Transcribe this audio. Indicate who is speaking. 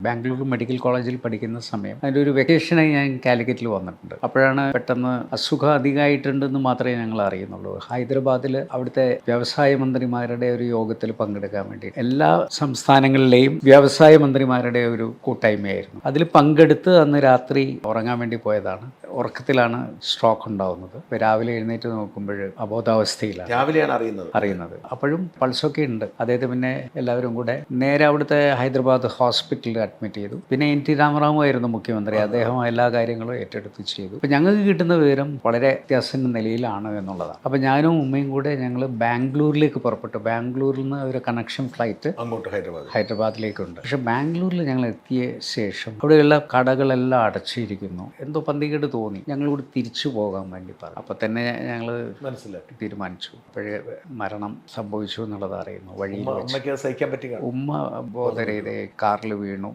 Speaker 1: Bangalore medical കോളേജിൽ പഠിക്കുന്ന സമയം അതിൻ്റെ ഒരു വെക്കേഷനായി ഞാൻ കാലിക്കറ്റിൽ വന്നിട്ടുണ്ട്. അപ്പോഴാണ് പെട്ടെന്ന് അസുഖം അധികമായിട്ടുണ്ടെന്ന് മാത്രമേ ഞങ്ങൾ അറിയുന്നുള്ളൂ. ഹൈദരാബാദിൽ അവിടുത്തെ വ്യവസായ മന്ത്രിമാരുടെ ഒരു യോഗത്തിൽ പങ്കെടുക്കാൻ വേണ്ടി എല്ലാ സംസ്ഥാനങ്ങളിലെയും വ്യവസായ മന്ത്രിമാരുടെ ഒരു കൂട്ടായ്മയായിരുന്നു. അതിൽ പങ്കെടുത്ത് അന്ന് രാത്രി ഉറങ്ങാൻ വേണ്ടി പോയതാണ്. ഉറക്കത്തിലാണ് സ്ട്രോക്ക് ഉണ്ടാവുന്നത്. രാവിലെ എഴുന്നേറ്റ് നോക്കുമ്പോൾ അബോധാവസ്ഥയിലാണ്
Speaker 2: രാവിലെയാണ് അറിയുന്നത്.
Speaker 1: അപ്പോഴും പൾസൊക്കെ ഉണ്ട്. അദ്ദേഹത്തെ പിന്നെ എല്ലാവരും കൂടെ നേരെ അവിടുത്തെ ഹൈദരാബാദ് ഹോസ്പിറ്റലിൽ അഡ്മിറ്റ് ചെയ്തു. പിന്നെ എൻ ടി രാമറാവു ആയിരുന്നു മുഖ്യമന്ത്രി. അദ്ദേഹം എല്ലാ കാര്യങ്ങളും ഏറ്റെടുത്ത് ചെയ്തു. അപ്പോൾ ഞങ്ങൾക്ക് കിട്ടുന്ന വിവരം വളരെ വ്യത്യാസ നിലയിലാണ് എന്നുള്ളതാണ്. അപ്പോൾ ഞാനും ഉമ്മയും കൂടെ ഞങ്ങൾ ബാംഗ്ലൂരിലേക്ക് പുറപ്പെട്ടു. ബാംഗ്ലൂരിൽ നിന്ന് ഒരു കണക്ഷൻ ഫ്ലൈറ്റ്
Speaker 2: അങ്ങോട്ട്
Speaker 1: ഹൈദരാബാദിലേക്കുണ്ട്. പക്ഷെ ബാംഗ്ലൂരിൽ ഞങ്ങൾ എത്തിയ ശേഷം അവിടെയുള്ള കടകളെല്ലാം അടച്ചിരിക്കുന്നു. എന്തോ പന്തികേട് തോന്നി. ഞങ്ങളിവിടെ തിരിച്ചു പോകാൻ വേണ്ടി പറഞ്ഞു. അപ്പോൾ തന്നെ ഞങ്ങൾ
Speaker 2: മനസ്സിലാക്കി
Speaker 1: തീരുമാനിച്ചു. അപ്പോഴേ മരണം സംഭവിച്ചു എന്നുള്ളത് അറിയുന്നു. വഴിയിൽ
Speaker 2: സഹിക്കാൻ പറ്റുക
Speaker 1: ഉമ്മ ബോധരഹിതയായി കാറിൽ വീണു.